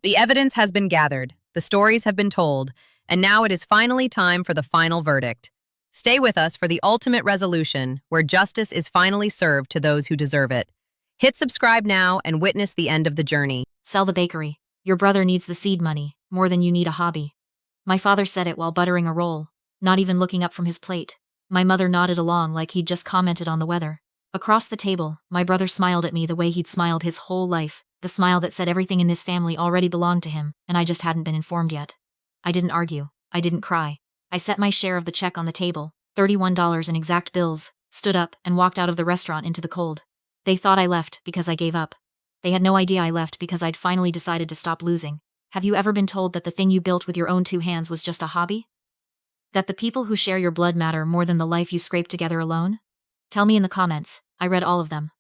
The evidence has been gathered, the stories have been told, and now it is finally time for the final verdict. Stay with us for the ultimate resolution, where justice is finally served to those who deserve it. Hit subscribe now and witness the end of the journey. Sell the bakery. Your brother needs the seed money, more than you need a hobby. My father said it while buttering a roll, not even looking up from his plate. My mother nodded along like he'd just commented on the weather. Across the table, my brother smiled at me the way he'd smiled his whole life, the smile that said everything in this family already belonged to him, and I just hadn't been informed yet. I didn't argue. I didn't cry. I set my share of the check on the table, $31 in exact bills, stood up, and walked out of the restaurant into the cold. They thought I left because I gave up. They had no idea I left because I'd finally decided to stop losing. Have you ever been told that the thing you built with your own two hands was just a hobby? That the people who share your blood matter more than the life you scraped together alone? Tell me in the comments. I read all of them.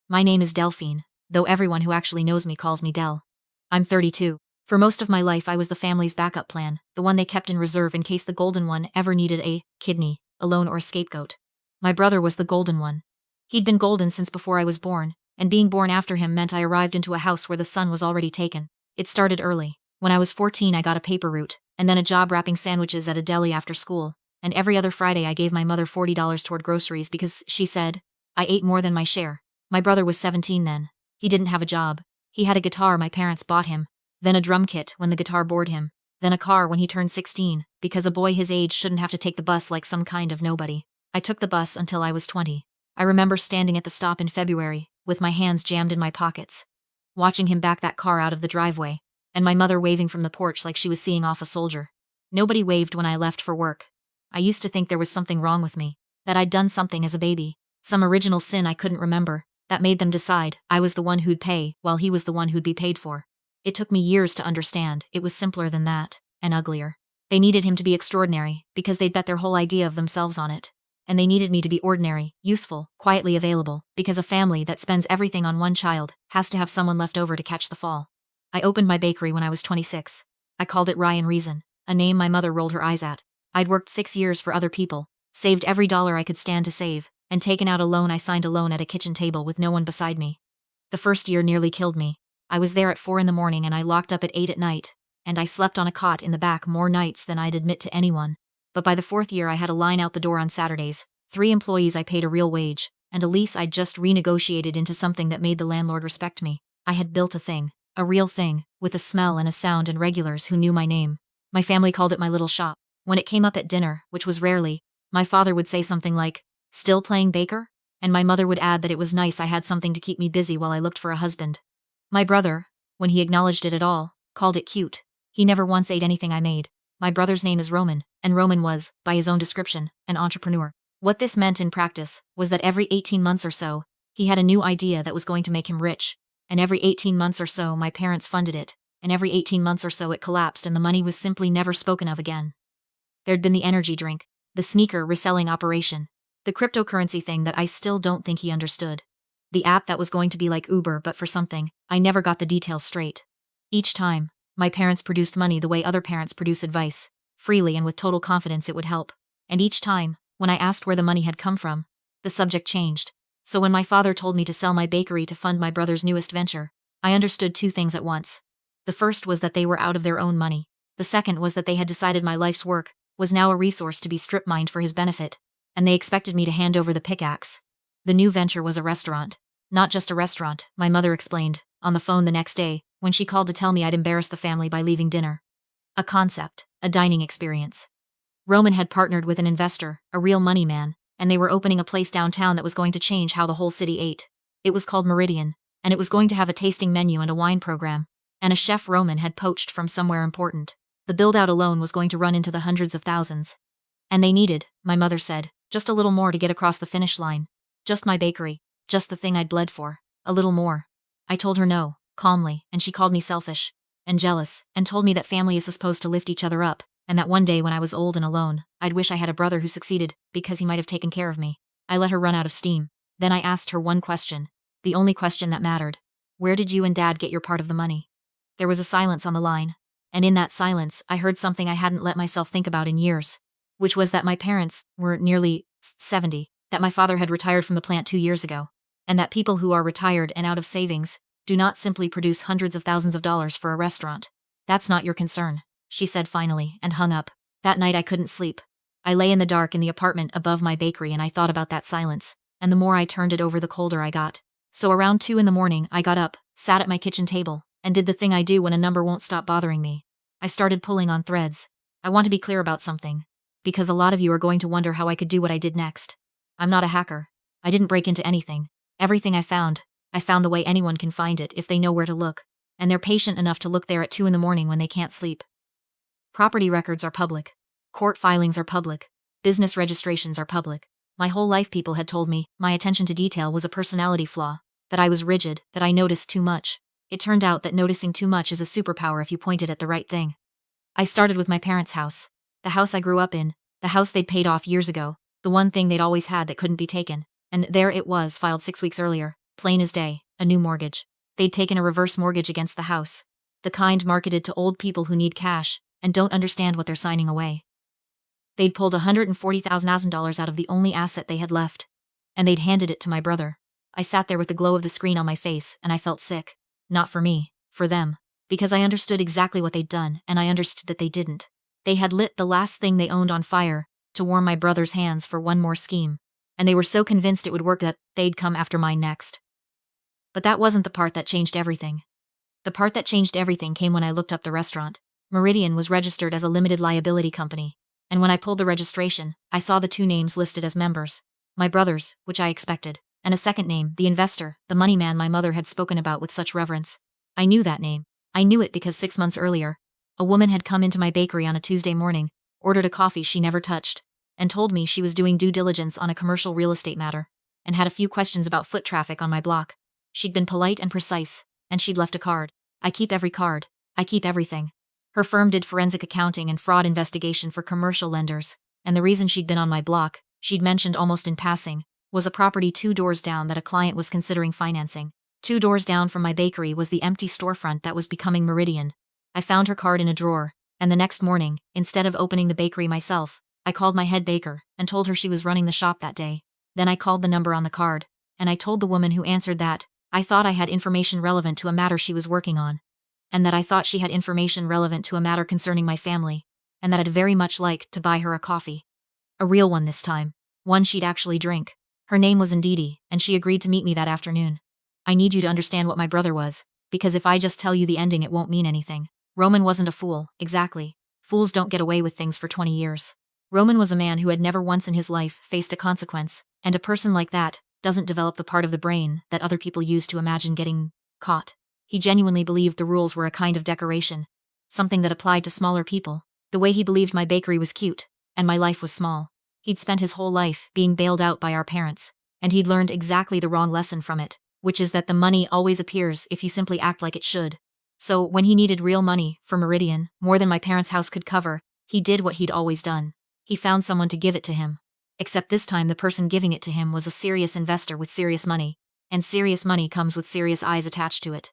My name is Delphine, though everyone who actually knows me calls me Del. I'm 32. For most of my life I was the family's backup plan, the one they kept in reserve in case the golden one ever needed a kidney, a loan, or a scapegoat. My brother was the golden one. He'd been golden since before I was born, and being born after him meant I arrived into a house where the sun was already taken. It started early. When I was 14 I got a paper route, and then a job wrapping sandwiches at a deli after school, and every other Friday I gave my mother $40 toward groceries because, she said, I ate more than my share. My brother was 17 then. He didn't have a job. He had a guitar my parents bought him, then a drum kit when the guitar bored him, then a car when he turned 16, because a boy his age shouldn't have to take the bus like some kind of nobody. I took the bus until I was 20. I remember standing at the stop in February, with my hands jammed in my pockets, watching him back that car out of the driveway, and my mother waving from the porch like she was seeing off a soldier. Nobody waved when I left for work. I used to think there was something wrong with me, that I'd done something as a baby, some original sin I couldn't remember, that made them decide I was the one who'd pay while he was the one who'd be paid for. It took me years to understand it was simpler than that, and uglier. They needed him to be extraordinary, because they'd bet their whole idea of themselves on it. And they needed me to be ordinary, useful, quietly available, because a family that spends everything on one child has to have someone left over to catch the fall. I opened my bakery when I was 26. I called it Ryan Reason, a name my mother rolled her eyes at. I'd worked 6 years for other people, saved every dollar I could stand to save, and taken out a loan I signed alone at a kitchen table with no one beside me. The first year nearly killed me. I was there at 4 in the morning and I locked up at 8 at night, and I slept on a cot in the back more nights than I'd admit to anyone. But by the 4th year I had a line out the door on Saturdays, 3 employees I paid a real wage, and a lease I'd just renegotiated into something that made the landlord respect me. I had built a thing, a real thing, with a smell and a sound and regulars who knew my name. My family called it my little shop. When it came up at dinner, which was rarely, my father would say something like, "Still playing baker?" And my mother would add that it was nice I had something to keep me busy while I looked for a husband. My brother, when he acknowledged it at all, called it cute. He never once ate anything I made. My brother's name is Roman, and Roman was, by his own description, an entrepreneur. What this meant in practice was that every 18 months or so, he had a new idea that was going to make him rich, and every 18 months or so my parents funded it, and every 18 months or so it collapsed and the money was simply never spoken of again. There'd been the energy drink, the sneaker reselling operation, the cryptocurrency thing that I still don't think he understood, the app that was going to be like Uber but for something. I never got the details straight. Each time, my parents produced money the way other parents produce advice, freely and with total confidence it would help. And each time, when I asked where the money had come from, the subject changed. So when my father told me to sell my bakery to fund my brother's newest venture, I understood 2 things at once. The first was that they were out of their own money. The second was that they had decided my life's work was now a resource to be strip-mined for his benefit, and they expected me to hand over the pickaxe. The new venture was a restaurant. Not just a restaurant, my mother explained, on the phone the next day, when she called to tell me I'd embarrassed the family by leaving dinner. A concept, a dining experience. Roman had partnered with an investor, a real money man, and they were opening a place downtown that was going to change how the whole city ate. It was called Meridian, and it was going to have a tasting menu and a wine program, and a chef Roman had poached from somewhere important. The build-out alone was going to run into the hundreds of thousands. And they needed, my mother said, just a little more to get across the finish line. Just my bakery, just the thing I'd bled for, a little more. I told her no, calmly, and she called me selfish and jealous, and told me that family is supposed to lift each other up, and that one day when I was old and alone, I'd wish I had a brother who succeeded, because he might have taken care of me. I let her run out of steam. Then I asked her one question, the only question that mattered. Where did you and Dad get your part of the money? There was a silence on the line, and in that silence I heard something I hadn't let myself think about in years, which was that my parents were nearly 70, that my father had retired from the plant 2 years ago, and that people who are retired and out of savings do not simply produce hundreds of thousands of dollars for a restaurant. That's not your concern, she said finally, and hung up. That night I couldn't sleep. I lay in the dark in the apartment above my bakery and I thought about that silence, and the more I turned it over the colder I got. So around 2 in the morning, I got up, sat at my kitchen table, and did the thing I do when a number won't stop bothering me. I started pulling on threads. I want to be clear about something, because a lot of you are going to wonder how I could do what I did next. I'm not a hacker. I didn't break into anything. Everything I found the way anyone can find it if they know where to look, and they're patient enough to look there at 2 in the morning when they can't sleep. Property records are public. Court filings are public. Business registrations are public. My whole life people had told me my attention to detail was a personality flaw, that I was rigid, that I noticed too much. It turned out that noticing too much is a superpower if you point it at the right thing. I started with my parents' house. The house I grew up in, the house they'd paid off years ago, the one thing they'd always had that couldn't be taken. And there it was, filed 6 weeks earlier, plain as day, a new mortgage. They'd taken a reverse mortgage against the house. The kind marketed to old people who need cash and don't understand what they're signing away. They'd pulled $140,000 out of the only asset they had left, and they'd handed it to my brother. I sat there with the glow of the screen on my face, and I felt sick. Not for me, for them. Because I understood exactly what they'd done, and I understood that they didn't. They had lit the last thing they owned on fire to warm my brother's hands for one more scheme, and they were so convinced it would work that they'd come after mine next. But that wasn't the part that changed everything. The part that changed everything came when I looked up the restaurant. Meridian was registered as a limited liability company, and when I pulled the registration, I saw the 2 names listed as members. My brother's, which I expected, and a second name, the investor, the money man my mother had spoken about with such reverence. I knew that name. I knew it because 6 months earlier, a woman had come into my bakery on a Tuesday morning, ordered a coffee she never touched, and told me she was doing due diligence on a commercial real estate matter, and had a few questions about foot traffic on my block. She'd been polite and precise, and she'd left a card. I keep every card. I keep everything. Her firm did forensic accounting and fraud investigation for commercial lenders, and the reason she'd been on my block, she'd mentioned almost in passing, was a property 2 doors down that a client was considering financing. 2 doors down from my bakery was the empty storefront that was becoming Meridian. I found her card in a drawer, and the next morning, instead of opening the bakery myself, I called my head baker and told her she was running the shop that day. Then I called the number on the card, and I told the woman who answered that I thought I had information relevant to a matter she was working on, and that I thought she had information relevant to a matter concerning my family, and that I'd very much like to buy her a coffee. A real one this time, one she'd actually drink. Her name was Ndidi, and she agreed to meet me that afternoon. I need you to understand what my brother was, because if I just tell you the ending it won't mean anything. Roman wasn't a fool, exactly. Fools don't get away with things for 20 years. Roman was a man who had never once in his life faced a consequence, and a person like that doesn't develop the part of the brain that other people use to imagine getting caught. He genuinely believed the rules were a kind of decoration, something that applied to smaller people, the way he believed my bakery was cute, and my life was small. He'd spent his whole life being bailed out by our parents, and he'd learned exactly the wrong lesson from it, which is that the money always appears if you simply act like it should. So when he needed real money for Meridian, more than my parents' house could cover, he did what he'd always done. He found someone to give it to him. Except this time the person giving it to him was a serious investor with serious money, and serious money comes with serious eyes attached to it.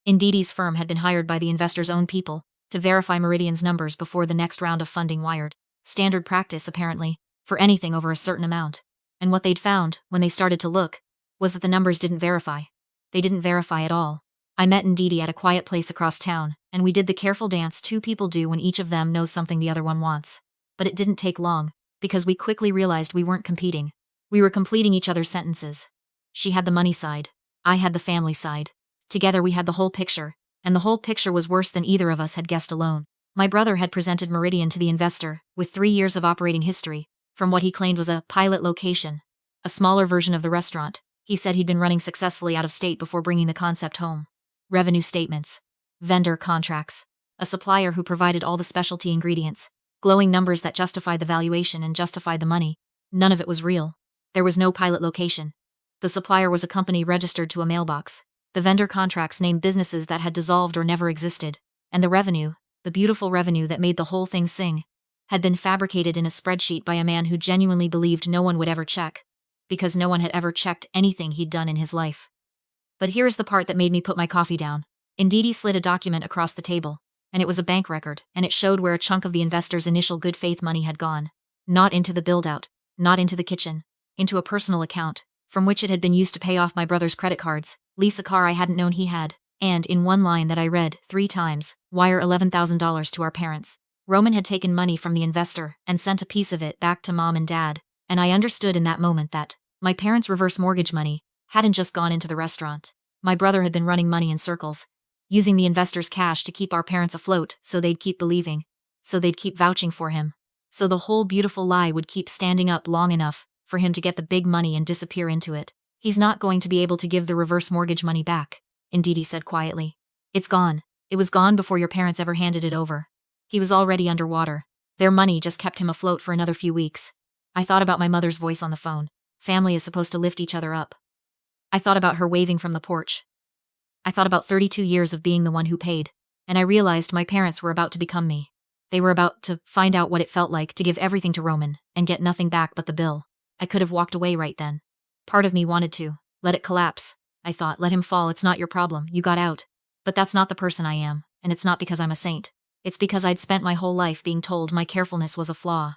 Ndidi's firm had been hired by the investor's own people to verify Meridian's numbers before the next round of funding wired. Standard practice, apparently, for anything over a certain amount. And what they'd found, when they started to look, was that the numbers didn't verify. They didn't verify at all. I met Ndidi at a quiet place across town, and we did the careful dance 2 people do when each of them knows something the other one wants. But it didn't take long, because we quickly realized we weren't competing. We were completing each other's sentences. She had the money side. I had the family side. Together we had the whole picture, and the whole picture was worse than either of us had guessed alone. My brother had presented Meridian to the investor with 3 years of operating history, from what he claimed was a pilot location, a smaller version of the restaurant. He said he'd been running successfully out of state before bringing the concept home. Revenue statements, vendor contracts, a supplier who provided all the specialty ingredients, glowing numbers that justified the valuation and justified the money. None of it was real. There was no pilot location. The supplier was a company registered to a mailbox. The vendor contracts named businesses that had dissolved or never existed. And the revenue, the beautiful revenue that made the whole thing sing, had been fabricated in a spreadsheet by a man who genuinely believed no one would ever check, because no one had ever checked anything he'd done in his life. But here's the part that made me put my coffee down. Ndidi slid a document across the table, and it was a bank record, and it showed where a chunk of the investor's initial good faith money had gone. Not into the build-out, not into the kitchen, into a personal account, from which it had been used to pay off my brother's credit cards, lease a car I hadn't known he had, And, in one line that I read 3 times, wire $11,000 to our parents. Roman had taken money from the investor and sent a piece of it back to mom and dad, and I understood in that moment that my parents' reverse mortgage money hadn't just gone into the restaurant. My brother had been running money in circles, using the investor's cash to keep our parents afloat so they'd keep believing, so they'd keep vouching for him, so the whole beautiful lie would keep standing up long enough for him to get the big money and disappear into it. He's not going to be able to give the reverse mortgage money back, Ndidi said quietly. It's gone. It was gone before your parents ever handed it over. He was already underwater. Their money just kept him afloat for another few weeks. I thought about my mother's voice on the phone. Family is supposed to lift each other up. I thought about her waving from the porch. I thought about 32 years of being the one who paid, and I realized my parents were about to become me. They were about to find out what it felt like to give everything to Roman and get nothing back but the bill. I could have walked away right then. Part of me wanted to. Let it collapse. I thought, let him fall, it's not your problem, you got out. But that's not the person I am, and it's not because I'm a saint. It's because I'd spent my whole life being told my carefulness was a flaw.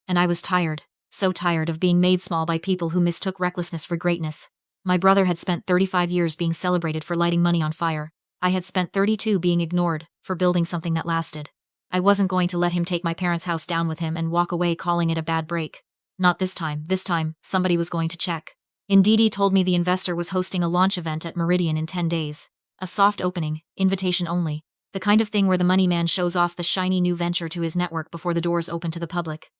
And I was tired, so tired of being made small by people who mistook recklessness for greatness. My brother had spent 35 years being celebrated for lighting money on fire. I had spent 32 being ignored for building something that lasted. I wasn't going to let him take my parents' house down with him and walk away calling it a bad break. Not this time. This time, somebody was going to check. Ndidi told me the investor was hosting a launch event at Meridian in 10 days. A soft opening, invitation only. The kind of thing where the money man shows off the shiny new venture to his network before the doors open to the public.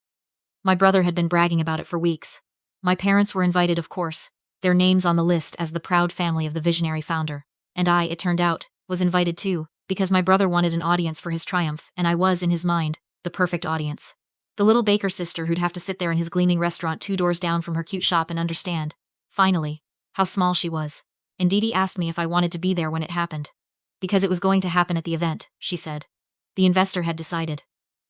My brother had been bragging about it for weeks. My parents were invited, of course, their names on the list as the proud family of the visionary founder. And I, it turned out, was invited too, because my brother wanted an audience for his triumph, and I was, in his mind, the perfect audience. The little baker sister who'd have to sit there in his gleaming restaurant 2 doors down from her cute shop and understand, finally, how small she was. Ndidi asked me if I wanted to be there when it happened. Because it was going to happen at the event, she said. The investor had decided.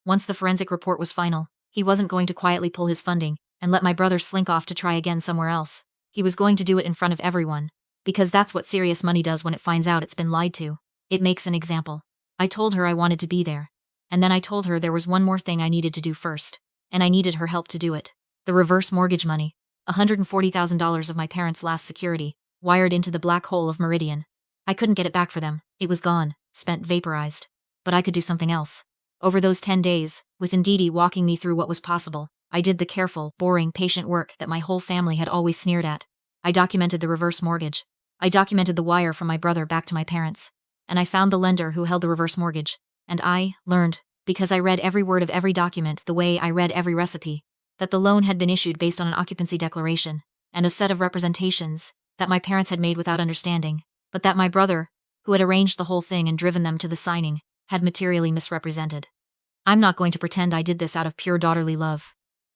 Once the forensic report was final, he wasn't going to quietly pull his funding and let my brother slink off to try again somewhere else. He was going to do it in front of everyone, because that's what serious money does when it finds out it's been lied to. It makes an example. I told her I wanted to be there. And then I told her there was one more thing I needed to do first, and I needed her help to do it. The reverse mortgage money, $140,000 of my parents' last security, wired into the black hole of Meridian. I couldn't get it back for them. It was gone, spent, vaporized. But I could do something else. Over those 10 days, with Ndidi walking me through what was possible, I did the careful, boring, patient work that my whole family had always sneered at. I documented the reverse mortgage. I documented the wire from my brother back to my parents. And I found the lender who held the reverse mortgage. And I learned, because I read every word of every document the way I read every recipe, that the loan had been issued based on an occupancy declaration and a set of representations that my parents had made without understanding, but that my brother, who had arranged the whole thing and driven them to the signing, had materially misrepresented. I'm not going to pretend I did this out of pure daughterly love.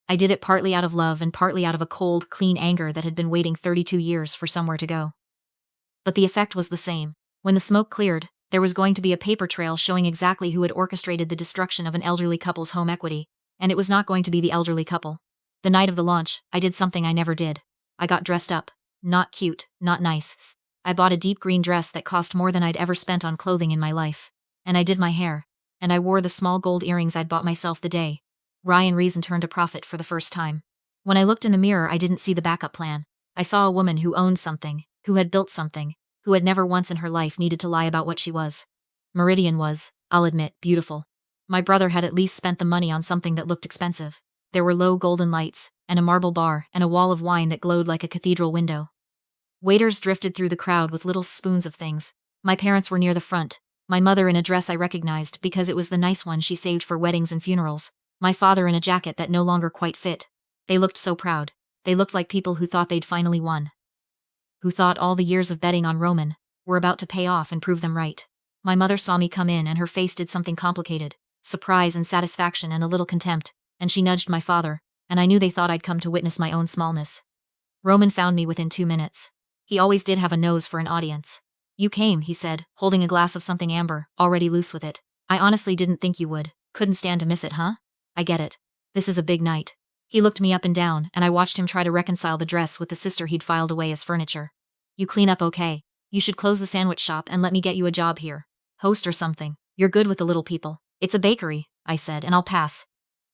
I did it partly out of love and partly out of a cold, clean anger that had been waiting 32 years for somewhere to go. But the effect was the same. When the smoke cleared, there was going to be a paper trail showing exactly who had orchestrated the destruction of an elderly couple's home equity, and it was not going to be the elderly couple. The night of the launch, I did something I never did. I got dressed up. Not cute, not nice. I bought a deep green dress that cost more than I'd ever spent on clothing in my life. And I did my hair. And I wore the small gold earrings I'd bought myself the day Ryan Reason turned a profit for the first time. When I looked in the mirror, I didn't see the backup plan. I saw a woman who owned something, who had built something, who had never once in her life needed to lie about what she was. Meridian was, I'll admit, beautiful. My brother had at least spent the money on something that looked expensive. There were low golden lights, and a marble bar, and a wall of wine that glowed like a cathedral window. Waiters drifted through the crowd with little spoons of things. My parents were near the front, my mother in a dress I recognized because it was the nice one she saved for weddings and funerals, my father in a jacket that no longer quite fit. They looked so proud. They looked like people who thought they'd finally won. Who thought all the years of betting on Roman were about to pay off and prove them right. My mother saw me come in and her face did something complicated. Surprise and satisfaction and a little contempt, and she nudged my father, and I knew they thought I'd come to witness my own smallness. Roman found me within 2 minutes. He always did have a nose for an audience. You came, he said, holding a glass of something amber, already loose with it. I honestly didn't think you would. Couldn't stand to miss it, huh? I get it. This is a big night. He looked me up and down, and I watched him try to reconcile the dress with the sister he'd filed away as furniture. You clean up okay. You should close the sandwich shop and let me get you a job here. Host or something. You're good with the little people. It's a bakery, I said, and I'll pass.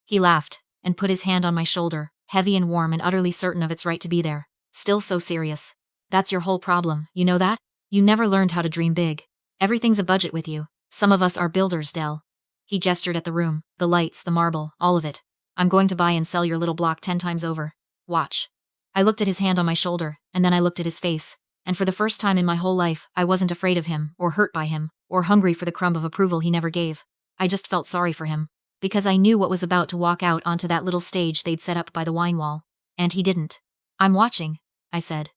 He laughed, and put his hand on my shoulder, heavy and warm and utterly certain of its right to be there. Still so serious. That's your whole problem, you know that? You never learned how to dream big. Everything's a budget with you. Some of us are builders, Dell. He gestured at the room, the lights, the marble, all of it. I'm going to buy and sell your little block 10 times over. Watch. I looked at his hand on my shoulder, and then I looked at his face, and for the first time in my whole life, I wasn't afraid of him, or hurt by him, or hungry for the crumb of approval he never gave. I just felt sorry for him, because I knew what was about to walk out onto that little stage they'd set up by the wine wall. And he didn't. I'm watching, I said.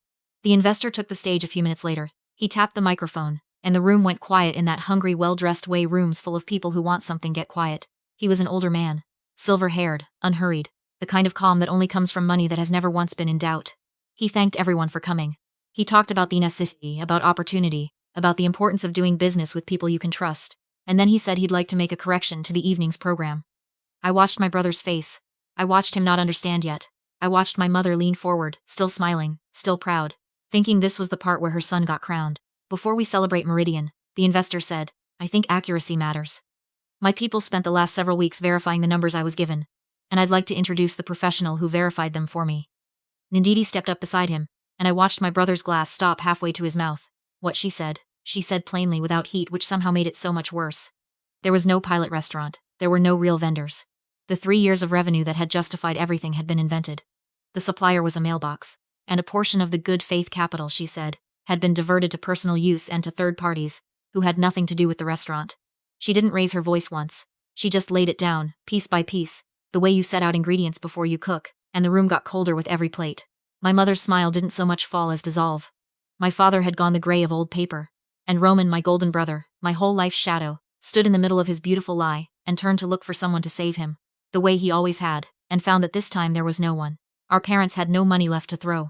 The investor took the stage a few minutes later. He tapped the microphone, and the room went quiet in that hungry, well-dressed way rooms full of people who want something get quiet. He was an older man, silver-haired, unhurried, the kind of calm that only comes from money that has never once been in doubt. He thanked everyone for coming. He talked about the necessity, about opportunity, about the importance of doing business with people you can trust, and then he said he'd like to make a correction to the evening's program. I watched my brother's face. I watched him not understand yet. I watched my mother lean forward, still smiling, still proud, thinking this was the part where her son got crowned. Before we celebrate Meridian, the investor said, I think accuracy matters. My people spent the last several weeks verifying the numbers I was given, and I'd like to introduce the professional who verified them for me. Ninditi stepped up beside him, and I watched my brother's glass stop halfway to his mouth. What she said plainly without heat, which somehow made it so much worse. There was no pilot restaurant. There were no real vendors. The 3 years of revenue that had justified everything had been invented. The supplier was a mailbox, and a portion of the good faith capital, she said, had been diverted to personal use and to third parties, who had nothing to do with the restaurant. She didn't raise her voice once. She just laid it down, piece by piece, the way you set out ingredients before you cook, and the room got colder with every plate. My mother's smile didn't so much fall as dissolve. My father had gone the gray of old paper, and Roman, my golden brother, my whole life's shadow, stood in the middle of his beautiful lie, and turned to look for someone to save him, the way he always had, and found that this time there was no one. Our parents had no money left to throw.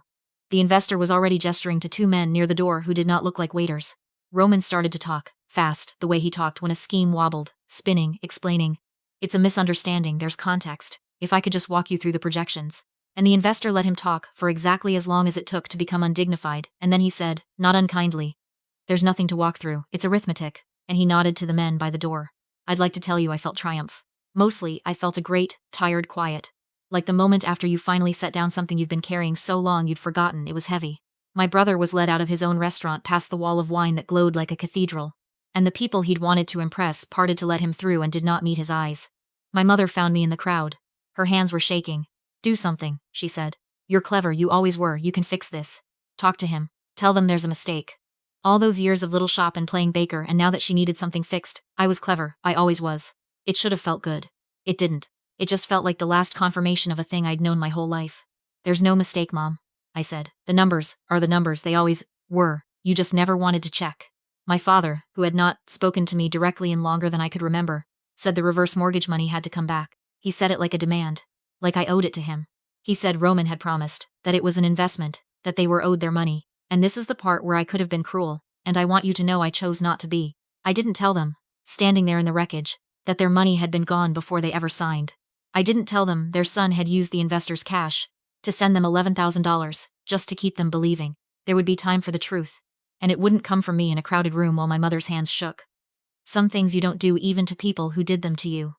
The investor was already gesturing to 2 men near the door who did not look like waiters. Roman started to talk, fast, the way he talked when a scheme wobbled, spinning, explaining. It's a misunderstanding, there's context. If I could just walk you through the projections. And the investor let him talk for exactly as long as it took to become undignified, and then he said, not unkindly, there's nothing to walk through, it's arithmetic, and he nodded to the men by the door. I'd like to tell you I felt triumph. Mostly, I felt a great, tired quiet. Like the moment after you finally set down something you've been carrying so long you'd forgotten it was heavy. My brother was led out of his own restaurant past the wall of wine that glowed like a cathedral, and the people he'd wanted to impress parted to let him through and did not meet his eyes. My mother found me in the crowd. Her hands were shaking. Do something, she said. You're clever, you always were, you can fix this. Talk to him. Tell them there's a mistake. All those years of little shop and playing baker, and now that she needed something fixed, I was clever, I always was. It should have felt good. It didn't. It just felt like the last confirmation of a thing I'd known my whole life. There's no mistake, Mom, I said. The numbers are the numbers, they always were. You just never wanted to check. My father, who had not spoken to me directly in longer than I could remember, said the reverse mortgage money had to come back. He said it like a demand. Like I owed it to him. He said Roman had promised, that it was an investment, that they were owed their money, and this is the part where I could have been cruel, and I want you to know I chose not to be. I didn't tell them, standing there in the wreckage, that their money had been gone before they ever signed. I didn't tell them their son had used the investor's cash to send them $11,000, just to keep them believing. There would be time for the truth, and it wouldn't come from me in a crowded room while my mother's hands shook. Some things you don't do even to people who did them to you.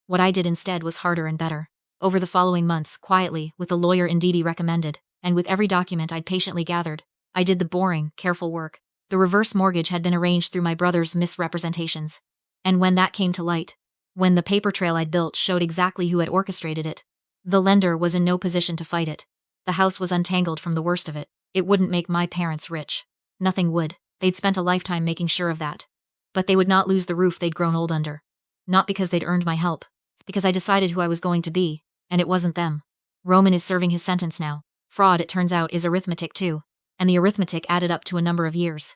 What I did instead was harder and better. Over the following months, quietly, with the lawyer Ndidi recommended, and with every document I'd patiently gathered, I did the boring, careful work. The reverse mortgage had been arranged through my brother's misrepresentations. And when that came to light, when the paper trail I'd built showed exactly who had orchestrated it, the lender was in no position to fight it. The house was untangled from the worst of it. It wouldn't make my parents rich. Nothing would. They'd spent a lifetime making sure of that. But they would not lose the roof they'd grown old under. Not because they'd earned my help. Because I decided who I was going to be, and it wasn't them. Roman is serving his sentence now. Fraud, it turns out, is arithmetic too, and the arithmetic added up to a number of years.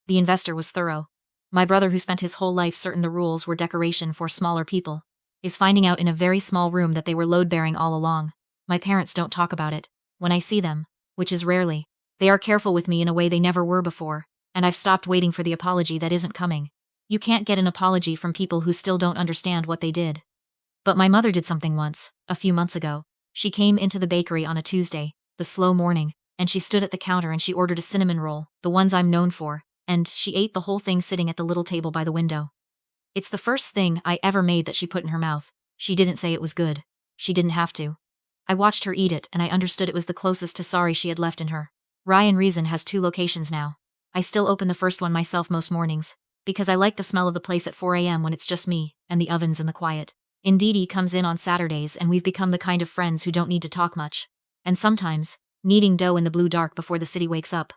The investor was thorough. My brother, who spent his whole life certain the rules were decoration for smaller people, is finding out in a very small room that they were load-bearing all along. My parents don't talk about it. When I see them, which is rarely, they are careful with me in a way they never were before, and I've stopped waiting for the apology that isn't coming. You can't get an apology from people who still don't understand what they did. But my mother did something once, a few months ago. She came into the bakery on a Tuesday, the slow morning, and she stood at the counter and she ordered a cinnamon roll, the ones I'm known for, and she ate the whole thing sitting at the little table by the window. It's the first thing I ever made that she put in her mouth. She didn't say it was good. She didn't have to. I watched her eat it and I understood it was the closest to sorry she had left in her. Ryan Reason has 2 locations now. I still open the first one myself most mornings. because I like the smell of the place at 4 a.m. when it's just me and the ovens and the quiet. Indeedy comes in on Saturdays and we've become the kind of friends who don't need to talk much. And sometimes, kneading dough in the blue dark before the city wakes up.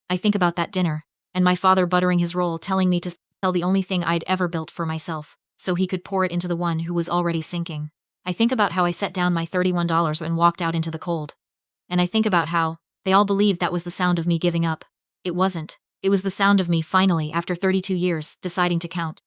I think about that dinner, and my father buttering his roll telling me to sell the only thing I'd ever built for myself, so he could pour it into the one who was already sinking. I think about how I set down my $31 and walked out into the cold. And I think about how they all believed that was the sound of me giving up. It wasn't. It was the sound of me finally, after 32 years, deciding to count.